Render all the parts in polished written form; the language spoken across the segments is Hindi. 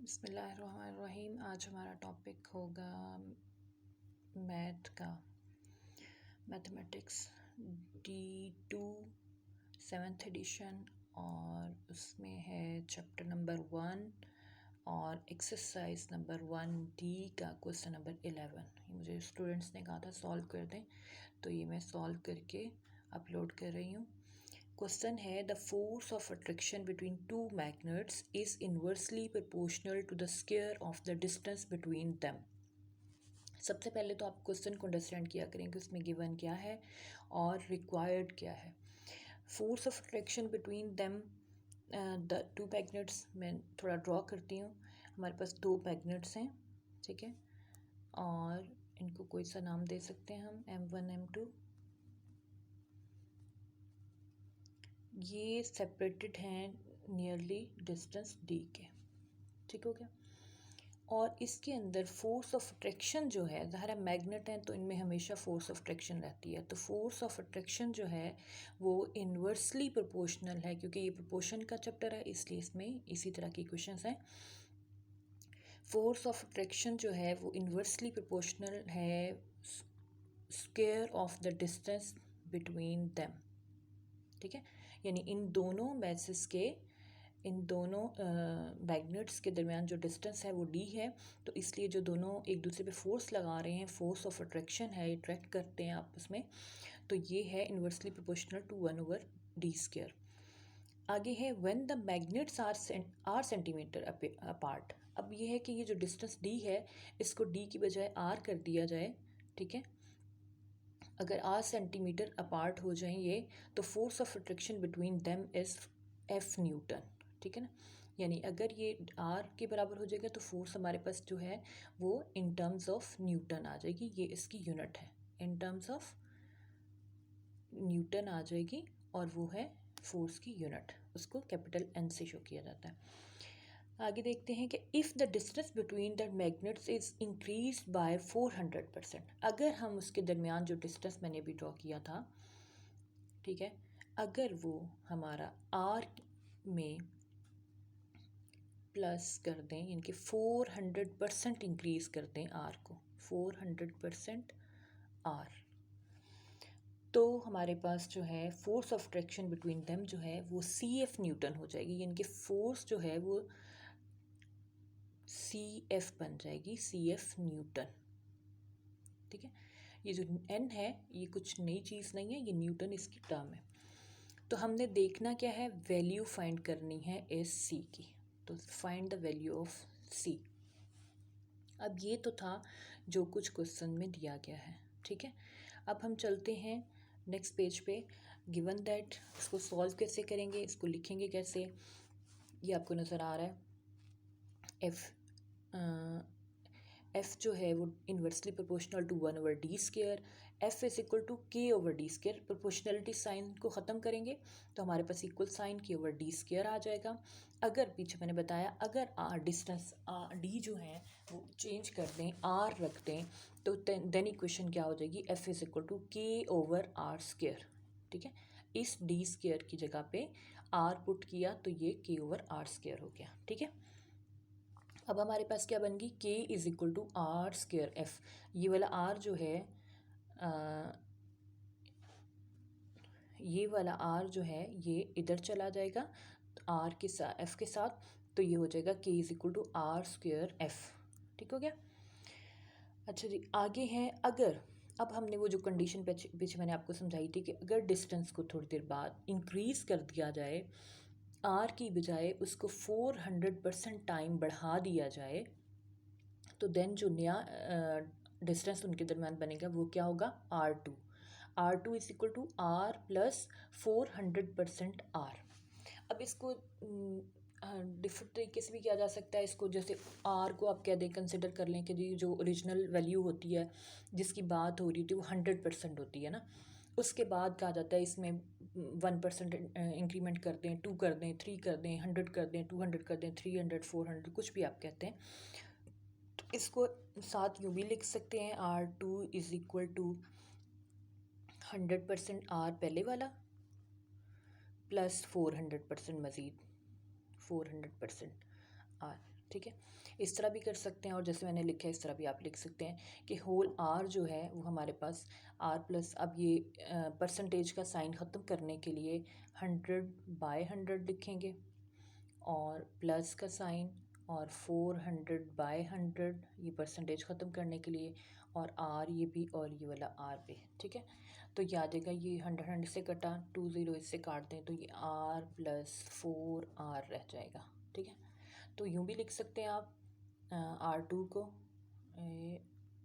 बिस्मिल्लाहिर्रहमानिर्रहीम। आज हमारा टॉपिक होगा मैथ का, मैथमेटिक्स D2 7th एडिशन, और उसमें है चैप्टर नंबर 1 और एक्सरसाइज नंबर 1D का क्वेश्चन नंबर 11। ये मुझे स्टूडेंट्स ने कहा था सॉल्व कर दें, तो ये मैं सॉल्व करके अपलोड कर रही हूँ। क्वेश्चन है, the force of attraction between two magnets is inversely proportional to the square of the distance between them. सबसे पहले तो आप क्वेश्चन को अंडरस्टैंड किया करें कि उसमें गिवन क्या है और रिक्वायर्ड क्या है। Force of attraction between them, the two magnets, मैं थोड़ा ड्रॉ करती हूँ। हमारे पास दो मैग्नेट्स हैं, ठीक है, और इनको कोई सा नाम दे सकते हैं हम, M1 M2। ये सेपरेटेड हैं नियरली डिस्टेंस d के, ठीक हो गया। और इसके अंदर फोर्स ऑफ अट्रैक्शन जो है, ज़ाहिर है मैग्नेट हैं तो इनमें हमेशा फोर्स ऑफ अट्रैक्शन रहती है, तो फोर्स ऑफ अट्रैक्शन जो है वो इन्वर्सली प्रोपोर्शनल है, क्योंकि ये प्रोपोर्शन का चैप्टर है इसलिए इसमें इसी तरह की क्वेश्चंस हैं। फोर्स ऑफ अट्रैक्शन जो है वो इन्वर्सली प्रोपोर्शनल है square of the distance between them, ठीक है। यानी इन दोनों मैसेस के, इन दोनों मैग्नेट्स के दरमियान जो डिस्टेंस है वो d है, तो इसलिए जो दोनों एक दूसरे पे फोर्स लगा रहे हैं, फोर्स ऑफ अट्रैक्शन है, अट्रैक्ट करते हैं आपस में, तो ये है इन्वर्सली प्रोपोर्शनल टू 1/d²। आगे है, when the magnets are centimeter apart. अब ये है कि ये जो डिस्टेंस d है इसको d की बजाय r कर दिया जाए, ठीक है। अगर r सेंटीमीटर अपार्ट हो जाएं ये, तो force of attraction between them is F Newton, ठीक है ना। यानी अगर ये r के बराबर हो जाएगा तो फोर्स हमारे पास जो है वो इन टर्म्स ऑफ न्यूटन आ जाएगी, ये इसकी यूनिट है, इन टर्म्स ऑफ न्यूटन आ जाएगी, और वो है फोर्स की यूनिट, उसको कैपिटल N से शो किया जाता है। आगे देखते हैं कि if the distance between the magnets is increase by 400%। अगर हम उसके दरमियान जो डिस्टेंस मैंने अभी ड्रॉ किया था, ठीक है, अगर वो हमारा r में प्लस कर दें, यानी कि 400% इंक्रीज कर दें r को, 400% r, तो हमारे पास जो है force of attraction between them जो है वो CF न्यूटन हो जाएगी, यानी कि फोर्स जो है वो CF बन जाएगी, CF न्यूटन, ठीक है। ये जो N है ये कुछ नई चीज़ नहीं है, ये न्यूटन इसकी टर्म है। तो हमने देखना क्या है, वैल्यू फाइंड करनी है इस C की, तो find the value of C। अब ये तो था जो कुछ क्वेश्चन में दिया गया है, ठीक है। अब हम चलते हैं नेक्स्ट पेज पे। गिवन दैट, इसको सॉल्व कैसे करेंगे, इसको लिखेंगे कैसे, ये आपको नज़र आ रहा है। एफ जो है वो inversely proportional to 1/d²। F is equal to k/d²। Proportionality sign को ख़त्म करेंगे तो हमारे पास इक्वल साइन k/d² आ जाएगा। अगर पीछे मैंने बताया, अगर आर डिस्टेंस d जो है वो चेंज कर दें, r रख दें, तो देन इक्वेशन क्या हो जाएगी, F is equal to k/r², ठीक है। इस d² की जगह पे r पुट किया तो ये k/r² हो गया, ठीक है। अब हमारे पास क्या बन गई, k is equal to r²f। ये वाला r जो है, ये वाला r जो है ये इधर चला जाएगा r के साथ, f के साथ, तो ये हो जाएगा k is equal to r²f, ठीक हो गया। अच्छा जी, आगे हैं, अगर, अब हमने वो जो कंडीशन पीछे मैंने आपको समझाई थी कि अगर डिस्टेंस को थोड़ी देर बाद इंक्रीज़ कर दिया जाए, r की बजाय उसको 400% टाइम बढ़ा दिया जाए, तो देन जो नया डिस्टेंस उनके दरमियान बनेगा वो क्या होगा, R2 is equal to r plus 400% r। अब इसको डिफरेंट तरीके से भी किया जा सकता है, इसको जैसे r को आप क्या दें, कंसिडर कर लें कि जो ओरिजिनल वैल्यू होती है जिसकी बात हो रही थी वो 100% होती है ना, उसके बाद कहा जाता है इसमें 1% इंक्रीमेंट कर दें, 2 कर दें, 3 कर दें, 100 कर दें, 200 कर दें, 300, 400, कुछ भी आप कहते हैं। तो इसको साथ यूँ भी लिख सकते हैं, R2 is equal to 100% R पहले वाला प्लस 400% मज़ीद 400% R, ठीक है, इस तरह भी कर सकते हैं, और जैसे मैंने लिखा है इस तरह भी आप लिख सकते हैं कि होल आर जो है वो हमारे पास आर प्लस, अब ये परसेंटेज का साइन ख़त्म करने के लिए 100/100 लिखेंगे, और प्लस का साइन, और 400/100 ये परसेंटेज ख़त्म करने के लिए, और आर ये भी, और ये वाला आर भी। ठीक है, तो ये आ जाएगा, ये 100 से कटा, 20 इससे काट दें तो ये आर प्लस 4r रह जाएगा। ठीक है, तो यूँ भी लिख सकते हैं आप R2 को,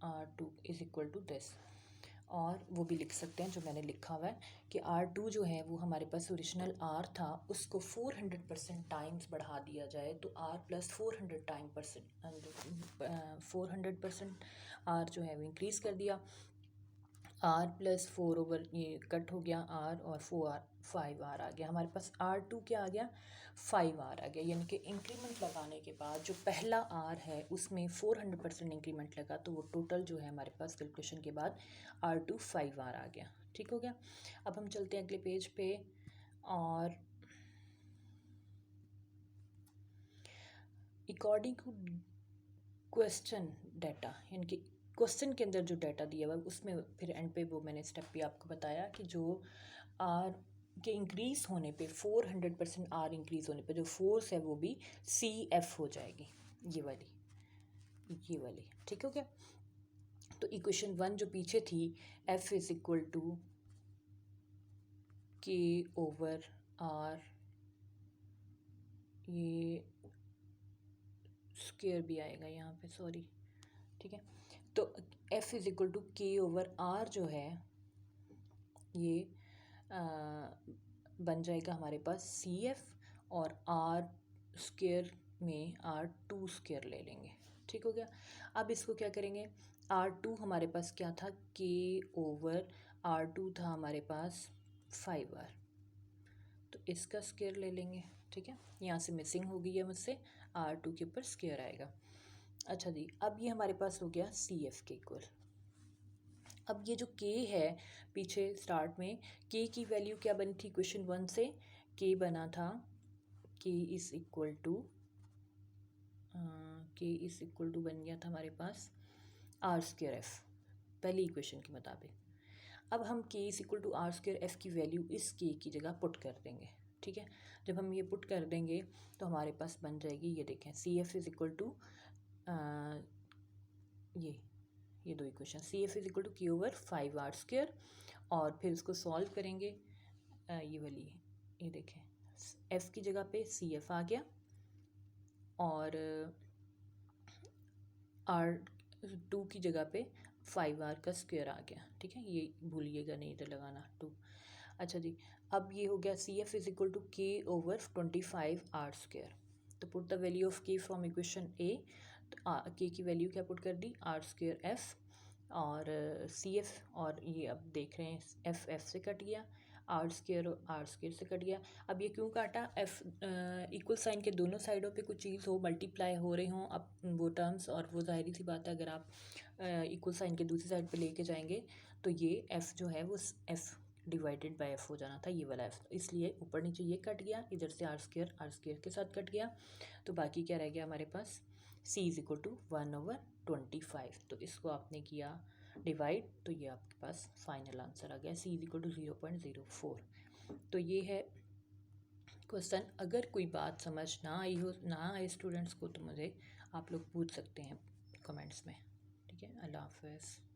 R2 is equal to this, और वो भी लिख सकते हैं जो मैंने लिखा हुआ है कि R2 जो है वो हमारे पास ओरिजिनल R था, उसको 400% टाइम्स बढ़ा दिया जाए तो R प्लस 400% R जो है वो इंक्रीज़ कर दिया, R प्लस 4 ओवर ये कट हो गया R, और 5R आ गया हमारे पास। R2 क्या आ गया, 5R आ गया, यानी कि इंक्रीमेंट लगाने के बाद जो पहला R है उसमें 400% इंक्रीमेंट लगा, तो वो टोटल जो है हमारे पास कैलकुलेशन के बाद R2 5R आ गया। ठीक हो गया। अब हम चलते हैं अगले पेज पे, और अकॉर्डिंग टू क्वेश्चन डाटा, यानी कि क्वेश्चन के अंदर जो डाटा दिया हुआ है उसमें फिर एंड पे वो मैंने स्टेप भी आपको बताया कि जो आर के इंक्रीज़ होने पे 400% आर इंक्रीज़ होने पे जो फोर्स है वो भी CF हो जाएगी, ये वाली। ठीक हो गया। तो इक्वेशन 1 जो पीछे थी, F is equal to K/R, ये स्क्वायर भी आएगा यहाँ पे, सॉरी। ठीक है, तो F is equal to K/R जो है ये बन जाएगा हमारे पास CF, और R स्क्वायर में R2 स्क्वायर ले लेंगे। ठीक हो गया। अब इसको क्या करेंगे, R2 हमारे पास क्या था, K/R2 था हमारे पास 5R, तो इसका स्क्वायर ले लेंगे। ठीक है, यहाँ से मिसिंग हो गई है मुझसे, R2 के ऊपर स्क्वायर आएगा। अच्छा जी, अब ये हमारे पास हो गया CF के इक्वल। अब ये जो K है पीछे स्टार्ट में, K की वैल्यू क्या बनी थी क्वेश्चन 1 से, K बना था K इज़ इक्वल टू बन गया था हमारे पास R²F, पहली इक्वेशन के मुताबिक। अब हम K is equal to R²F की वैल्यू इस K की जगह पुट कर देंगे। ठीक है, जब हम ये पुट कर देंगे तो हमारे पास बन जाएगी, ये देखें, CF इज़ इक्वल टू ये दो equation, CF is equal to K/5R², और फिर इसको सॉल्व करेंगे, ये वाली, ये देखें, F की जगह पे CF आ गया, और R2 की जगह पे 5R का स्क्वायर आ गया। ठीक है, ये भूलिएगा नहीं इधर लगाना 2। अच्छा जी, अब ये हो गया CF is equal to K/25R²। तो put the value of K from equation A, तो K की वैल्यू क्या पुट कर दी, R²F, और CF, और ये अब देख रहे हैं F से कट गया, R² से कट गया। अब ये क्यों काटा, F इक्वल साइन के दोनों साइडों पे कुछ चीज़ हो, मल्टीप्लाई हो रही हों अब वो टर्म्स, और वो ज़ाहिर सी बात है अगर आप इक्वल साइन के दूसरी साइड पे लेके जाएंगे तो ये F जो है वो F डिवाइडेड बाय F हो जाना था, ये वाला F, इसलिए ऊपर नीचे ये कट गया, इधर से R² के साथ कट गया, तो बाकी क्या रह गया हमारे पास, C इज़ इक्वल टू 1/25। तो इसको आपने किया डिवाइड, तो ये आपके पास फाइनल आंसर आ गया, C इज़ इक्वल टू 0.04। तो ये है क्वेश्चन। अगर कोई बात समझ ना आए स्टूडेंट्स को, तो मुझे आप लोग पूछ सकते हैं कमेंट्स में। ठीक है, अल्लाह हाफ़िज़।